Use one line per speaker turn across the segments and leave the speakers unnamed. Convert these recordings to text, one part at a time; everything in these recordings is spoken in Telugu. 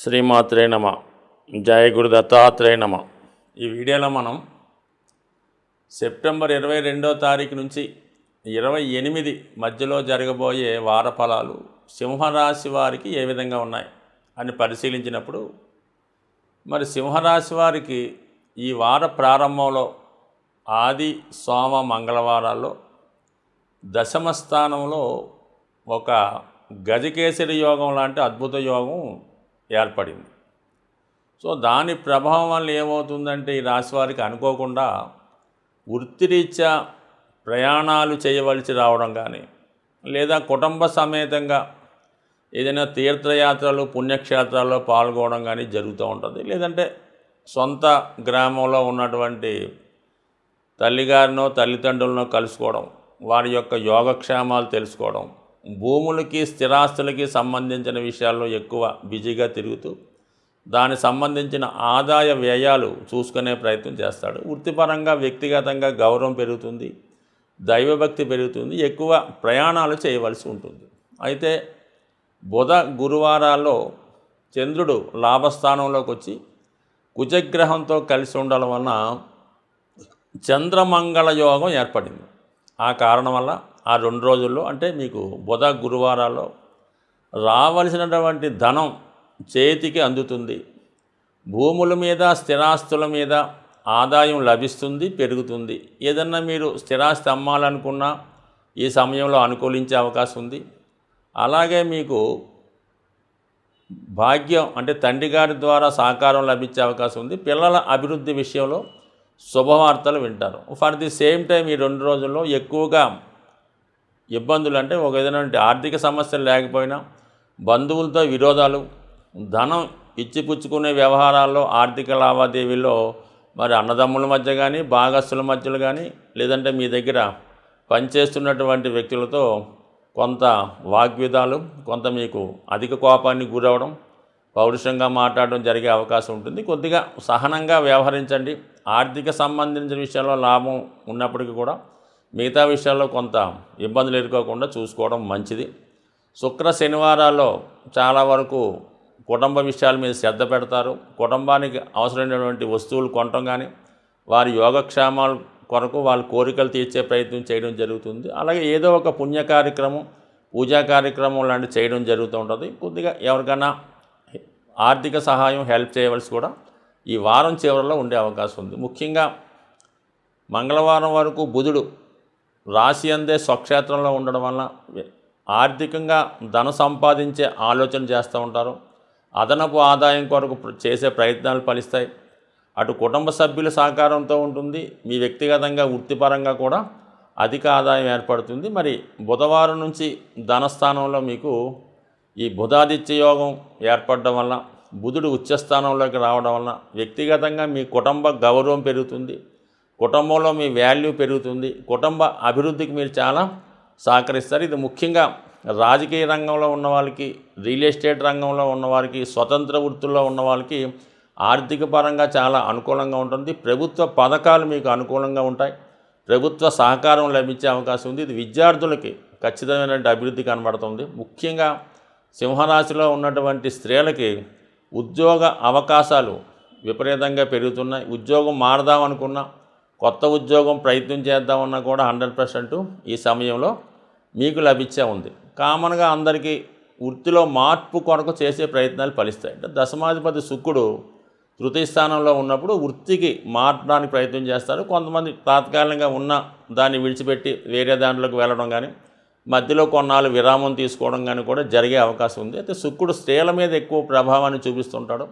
శ్రీమాత్రే నమ. జయ గురు దత్తాత్రేయ నమ. ఈ వీడియోలో మనం సెప్టెంబర్ 22వ తారీఖు నుంచి 28 మధ్యలో జరగబోయే వార ఫలాలు సింహరాశి వారికి ఏ విధంగా ఉన్నాయి అని పరిశీలించినప్పుడు, మరి సింహరాశి వారికి ఈ వార ప్రారంభంలో ఆది సోమ మంగళవారాల్లో దశమ స్థానంలో ఒక గజకేసరి యోగం లాంటి అద్భుత యోగం ఏర్పడింది. సో దాని ప్రభావం వల్ల ఏమవుతుందంటే ఈ రాశి వారికి అనుకోకుండా వృత్తిరీత్యా ప్రయాణాలు చేయవలసి రావడం కానీ, లేదా కుటుంబ సమేతంగా ఏదైనా తీర్థయాత్రలు పుణ్యక్షేత్రాల్లో పాల్గొనడం కానీ జరుగుతూ ఉంటుంది. లేదంటే సొంత గ్రామంలో ఉన్నటువంటి తల్లిగారినో తల్లిదండ్రులనో కలుసుకోవడం, వారి యొక్క యోగక్షేమాలు తెలుసుకోవడం, భూములకి స్థిరాస్తులకి సంబంధించిన విషయాల్లో ఎక్కువ బిజీగా తిరుగుతూ దానికి సంబంధించిన ఆదాయ వ్యయాలు చూసుకునే ప్రయత్నం చేస్తాడు. వృత్తిపరంగా వ్యక్తిగతంగా గౌరవం పెరుగుతుంది, దైవభక్తి పెరుగుతుంది, ఎక్కువ ప్రయాణాలు చేయవలసి ఉంటుంది. అయితే బుధ గురువారాల్లో చంద్రుడు లాభస్థానంలోకి వచ్చి కుజగ్రహంతో కలిసి ఉండడం వలన చంద్రమంగళ యోగం ఏర్పడింది. ఆ కారణం వల్ల ఆ 2 రోజుల్లో అంటే మీకు బుధ గురువారాల్లో రావలసినటువంటి ధనం చేతికి అందుతుంది. భూముల మీద స్థిరాస్తుల మీద ఆదాయం లభిస్తుంది, పెరుగుతుంది. ఏదన్నా మీరు స్థిరాస్తి అమ్మాలనుకున్నా ఈ సమయంలో అనుకూలించే అవకాశం ఉంది. అలాగే మీకు భాగ్యం అంటే తండ్రి గారి ద్వారా సహకారం లభించే అవకాశం ఉంది. పిల్లల అభివృద్ధి విషయంలో శుభవార్తలు వింటారు. ఫర్ ది సేమ్ టైం ఈ 2 రోజుల్లో ఎక్కువగా ఇబ్బందులు అంటే ఒక విధమైన ఆర్థిక సమస్యలు లేకపోయినా బంధువులతో విరోధాలు, ధనం ఇచ్చిపుచ్చుకునే వ్యవహారాల్లో, ఆర్థిక లావాదేవీల్లో మరి అన్నదమ్ముల మధ్య కానీ, భాగస్తుల మధ్యలో కానీ, లేదంటే మీ దగ్గర పనిచేస్తున్నటువంటి వ్యక్తులతో కొంత వాగ్విదాలు, కొంత మీకు అధిక కోపానికి గురవడం, పౌరుషంగా మాట్లాడడం జరిగే అవకాశం ఉంటుంది. కొద్దిగా సహనంగా వ్యవహరించండి. ఆర్థిక సంబంధించిన విషయాల్లో లాభం ఉన్నప్పటికీ కూడా మిగతా విషయాల్లో కొంత ఇబ్బందులు ఎదుర్కోకుండా చూసుకోవడం మంచిది. శుక్ర శనివారాల్లో చాలా వరకు కుటుంబ విషయాల మీద శ్రద్ధ పెడతారు. కుటుంబానికి అవసరమైనటువంటి వస్తువులు కొనటం కానీ, వారి యోగక్షేమాల కొరకు వాళ్ళ కోరికలు తీర్చే ప్రయత్నం చేయడం జరుగుతుంది. అలాగే ఏదో ఒక పుణ్య కార్యక్రమం, పూజా కార్యక్రమం లాంటివి చేయడం జరుగుతూ ఉంటుంది. కొద్దిగా ఎవరికైనా ఆర్థిక సహాయం, హెల్ప్ చేయవలసి కూడా ఈ వారం చివరిలో ఉండే అవకాశం ఉంది. ముఖ్యంగా మంగళవారం వరకు బుధుడు రాశి అందే స్వక్షేత్రంలో ఉండడం వలన ఆర్థికంగా ధన సంపాదించే ఆలోచన చేస్తూ ఉంటారు. అదనపు ఆదాయం కొరకు చేసే ప్రయత్నాలు ఫలిస్తాయి. అటు కుటుంబ సభ్యుల సహకారంతో ఉంటుంది. మీ వ్యక్తిగతంగా వృత్తిపరంగా కూడా అధిక ఆదాయం ఏర్పడుతుంది. మరి బుధవారం నుంచి ధనస్థానంలో మీకు ఈ బుధాదిత్య యోగం ఏర్పడడం వల్ల, బుధుడు ఉచ్చస్థానంలోకి రావడం వలన వ్యక్తిగతంగా మీ కుటుంబ గౌరవం పెరుగుతుంది, కుటుంబంలో మీ వాల్యూ పెరుగుతుంది, కుటుంబ అభివృద్ధికి మీరు చాలా సహకరిస్తారు. ఇది ముఖ్యంగా రాజకీయ రంగంలో ఉన్న వాళ్ళకి, రియల్ ఎస్టేట్ రంగంలో ఉన్నవారికి, స్వతంత్ర వృత్తుల్లో ఉన్న వాళ్ళకి ఆర్థిక పరంగా చాలా అనుకూలంగా ఉంటుంది. ప్రభుత్వ పథకాలు మీకు అనుకూలంగా ఉంటాయి. ప్రభుత్వ సహకారం లభించే అవకాశం ఉంది. ఇది విద్యార్థులకి ఖచ్చితమైన అభివృద్ధి కనబడుతుంది. ముఖ్యంగా సింహరాశిలో ఉన్నటువంటి స్త్రీలకి ఉద్యోగ అవకాశాలు విపరీతంగా పెరుగుతున్నాయి. ఉద్యోగం మారదామనుకున్నా, కొత్త ఉద్యోగం ప్రయత్నం చేద్దామన్నా కూడా 100% ఈ సమయంలో మీకు లభించే ఉంది. కామన్గా అందరికీ వృత్తిలో మార్పు కొరకు చేసే ప్రయత్నాలు ఫలిస్తాయి. అంటే దశమాధిపతి శుక్రుడు తృతీయ స్థానంలో ఉన్నప్పుడు వృత్తికి మార్చడానికి ప్రయత్నం చేస్తారు. కొంతమంది తాత్కాలికంగా ఉన్న దాన్ని విడిచిపెట్టి వేరే దాంట్లోకి వెళ్ళడం కానీ, మధ్యలో కొన్నాళ్ళు విరామం తీసుకోవడం కానీ కూడా జరిగే అవకాశం ఉంది. అయితే శుక్రుడు స్త్రీల మీద ఎక్కువ ప్రభావాన్ని చూపిస్తుంటాడు.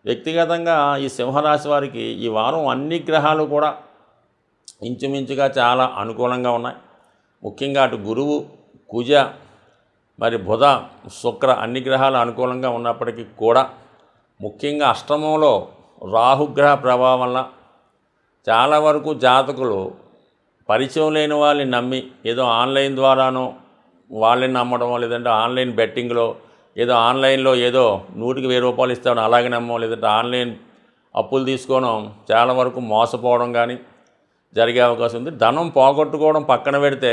వ్యక్తిగతంగా ఈ సింహరాశి వారికి ఈ వారం అన్ని గ్రహాలు కూడా ఇంచుమించుగా చాలా అనుకూలంగా ఉన్నాయి. ముఖ్యంగా అటు గురువు, కుజ, మరి బుధ, శుక్ర అన్ని గ్రహాలు అనుకూలంగా ఉన్నప్పటికీ కూడా ముఖ్యంగా అష్టమంలో రాహుగ్రహ ప్రభావం వల్ల చాలా వరకు జాతకులు పరిచయం లేని వాళ్ళని నమ్మి ఏదో ఆన్లైన్ ద్వారానో వాళ్ళని నమ్మడమో, లేదంటే ఆన్లైన్ బెట్టింగ్లో ఏదో ఆన్లైన్లో ఏదో 100కి 1000 రూపాయలు ఇస్తామని అలాగే నమ్మో, లేదంటే ఆన్లైన్ అప్పులు తీసుకోవడం చాలా వరకు మోసపోవడం కానీ జరిగే అవకాశం ఉంది. ధనం పోగొట్టుకోవడం పక్కన పెడితే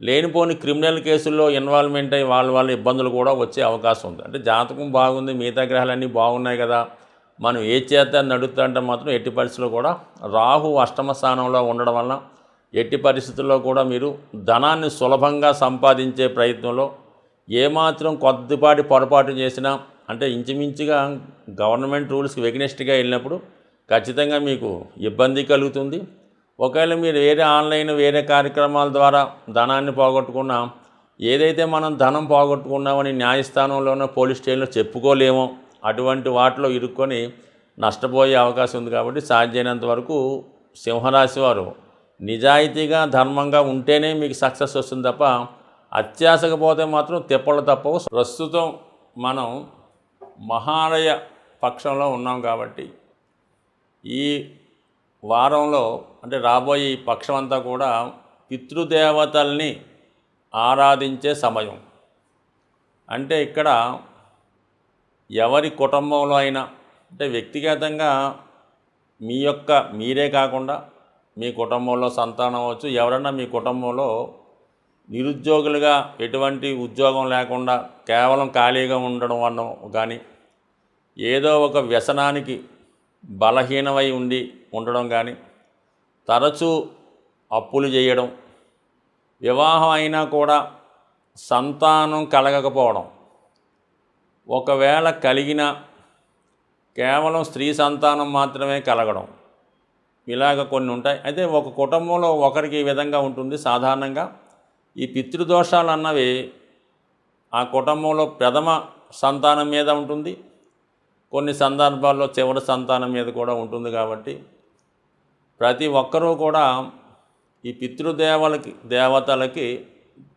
లేనిపోని క్రిమినల్ కేసుల్లో ఇన్వాల్వ్మెంట్ అయ్యి వాళ్ళ ఇబ్బందులు కూడా వచ్చే అవకాశం ఉంది. అంటే జాతకం బాగుంది, మిగతా గ్రహాలన్నీ బాగున్నాయి కదా, మనం ఏ చేత నడుస్తా అంటే మాత్రం ఎట్టి పరిస్థితుల్లో కూడా రాహు అష్టమ స్థానంలో ఉండడం వల్ల ఎట్టి పరిస్థితుల్లో కూడా మీరు ధనాన్ని సులభంగా సంపాదించే ప్రయత్నంలో ఏమాత్రం కొద్దిపాటి పొరపాటు చేసినా, అంటే ఇంచుమించుగా గవర్నమెంట్ రూల్స్కి వెగ్నెస్ట్గా వెళ్ళినప్పుడు ఖచ్చితంగా మీకు ఇబ్బంది కలుగుతుంది. ఒకవేళ మీరు వేరే కార్యక్రమాల ద్వారా ధనాన్ని పోగొట్టుకున్నా, ఏదైతే మనం ధనం పోగొట్టుకున్నామని న్యాయస్థానంలోనో పోలీస్ స్టేషన్లో చెప్పుకోలేమో అటువంటి వాటిలో ఇరుక్కొని నష్టపోయే అవకాశం ఉంది. కాబట్టి సాధ్యమైనంత వరకు సింహరాశి వారు నిజాయితీగా ధర్మంగా ఉంటేనే మీకు సక్సెస్ వస్తుంది తప్ప అత్యాశకు పోతే మాత్రం తిప్పలు తప్పవు. ప్రస్తుతం మనం మహాలయ పక్షంలో ఉన్నాం కాబట్టి ఈ వారంలో అంటే రాబోయే ఈ పక్షం అంతా కూడా పితృదేవతల్ని ఆరాధించే సమయం. అంటే ఇక్కడ ఎవరి కుటుంబంలో అయినా, అంటే వ్యక్తిగతంగా మీరే కాకుండా మీ కుటుంబంలో సంతానం అవ్వచ్చు, ఎవరన్నా మీ కుటుంబంలో నిరుద్యోగులుగా ఎటువంటి ఉద్యోగం లేకుండా కేవలం ఖాళీగా ఉండడం వల్ల కానీ, ఏదో ఒక వ్యసనానికి బలహీనమై ఉండడం కానీ, తరచూ అప్పులు చేయడం, వివాహం అయినా కూడా సంతానం కలగకపోవడం, ఒకవేళ కలిగిన కేవలం స్త్రీ సంతానం మాత్రమే కలగడం, ఇలాగ కొన్ని ఉంటాయి. అయితే ఒక కుటుంబంలో ఒకరికి ఈ విధంగా ఉంటుంది. సాధారణంగా ఈ పితృదోషాలు అన్నవి ఆ కుటుంబంలో ప్రథమ సంతానం మీద ఉంటుంది, కొన్ని సందర్భాల్లో చివరి సంతానం మీద కూడా ఉంటుంది. కాబట్టి ప్రతి ఒక్కరూ కూడా ఈ దేవతలకి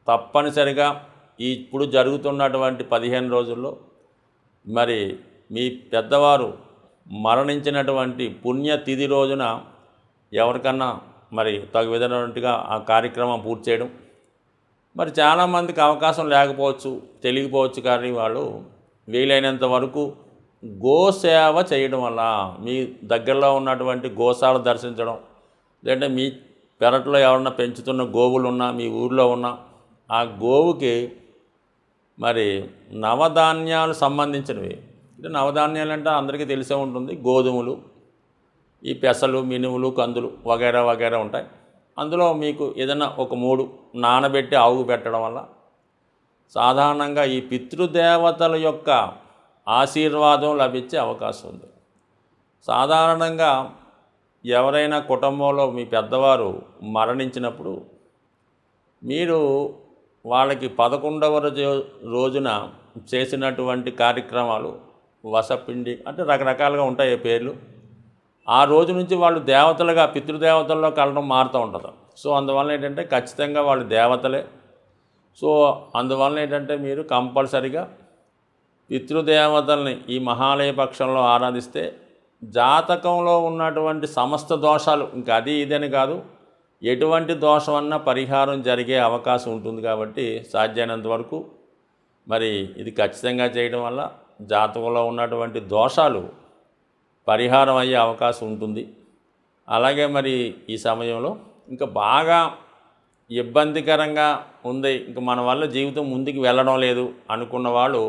తప్పనిసరిగా ఇప్పుడు జరుగుతున్నటువంటి 15 రోజుల్లో మరి మీ పెద్దవారు మరణించినటువంటి పుణ్యతిథి రోజున ఎవరికన్నా మరి తగు విధమైనట్టుగా ఆ కార్యక్రమం పూర్తి చేయడం. మరి చాలామందికి అవకాశం లేకపోవచ్చు, తెలియకపోవచ్చు, కానీ వాళ్ళు వీలైనంత వరకు గోసేవ చేయడం వల్ల మీ దగ్గరలో ఉన్నటువంటి గోశాల దర్శించడం, లేదంటే మీ పెరట్లో ఎవరన్నా పెంచుతున్న గోవులు ఉన్నా, మీ ఊరిలో ఉన్న ఆ గోవుకి మరి నవధాన్యాలు సంబంధించినవి, అంటే నవధాన్యాలు అంటే అందరికీ తెలిసే ఉంటుంది, గోధుమలు, ఈ పెసలు, మినుములు, కందులు వగైరా ఉంటాయి. అందులో మీకు ఏదైనా ఒక 3 నానబెట్టి ఆవుకు పెట్టడం వల్ల సాధారణంగా ఈ పితృదేవతల యొక్క ఆశీర్వాదం లభించే అవకాశం ఉంది. సాధారణంగా ఎవరైనా కుటుంబంలో మీ పెద్దవారు మరణించినప్పుడు మీరు వాళ్ళకి 11వ రోజున చేసినటువంటి కార్యక్రమాలు, వసపిండి అంటే రకరకాలుగా ఉంటాయి పేర్లు, ఆ రోజు నుంచి వాళ్ళు దేవతలుగా పితృదేవతల్లో కలడం మారుతూ ఉంటుంది. సో అందువల్ల ఏంటంటే ఖచ్చితంగా వాళ్ళు దేవతలే. సో అందువల్ల ఏంటంటే మీరు కంపల్సరిగా పితృదేవతల్ని ఈ మహాలయ పక్షంలో ఆరాధిస్తే జాతకంలో ఉన్నటువంటి సమస్త దోషాలు, ఇంకా అది ఇదని కాదు, ఎటువంటి దోషమన్నా పరిహారం జరిగే అవకాశం ఉంటుంది. కాబట్టి సాధ్యమైనంత వరకు మరి ఇది ఖచ్చితంగా చేయడం వల్ల జాతకంలో ఉన్నటువంటి దోషాలు పరిహారం అయ్యే అవకాశం ఉంటుంది. అలాగే మరి ఈ సమయంలో ఇంకా బాగా ఇబ్బందికరంగా ఉంది, ఇంకా మన వల్ల జీవితం ముందుకు వెళ్ళడం లేదు అనుకున్న వాళ్ళు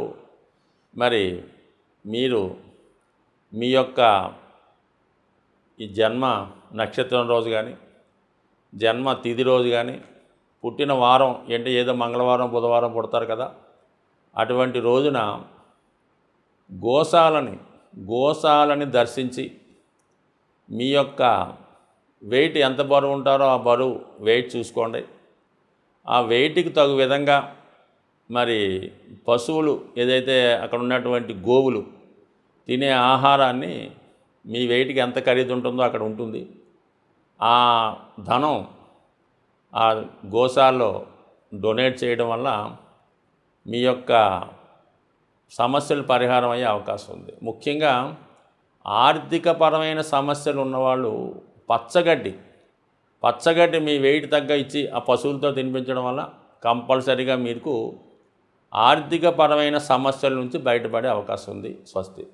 మరి మీరు మీ యొక్క ఈ జన్మ నక్షత్రం రోజు కానీ, జన్మ తిథి రోజు కానీ, పుట్టిన వారం అంటే ఏదో మంగళవారం బుధవారం పుడతారు కదా, అటువంటి రోజున గోశాలని దర్శించి మీ యొక్క వెయిట్ ఎంత బరువు ఉంటారో ఆ బరువు వెయిట్ చూసుకోండి. ఆ వెయిట్కి తగు విధంగా మరి పశువులు ఏదైతే అక్కడ ఉన్నటువంటి గోవులు తినే ఆహారాన్ని మీ వెయిట్కి ఎంత ఖరీదు ఉంటుందో అక్కడ ఉంటుంది. ఆ ధనం ఆ గోశాలలో డొనేట్ చేయడం వల్ల మీ యొక్క సమస్యలు పరిహారం అయ్యే అవకాశం ఉంది. ముఖ్యంగా ఆర్థికపరమైన సమస్యలు ఉన్నవాళ్ళు పచ్చగడ్డి మీ వెయిట్ తగ్గ ఇచ్చి ఆ పశువులతో తినిపించడం వల్ల కంపల్సరీగా మీకు ఆర్థికపరమైన సమస్యల నుంచి బయటపడే అవకాశం ఉంది. స్వస్తి.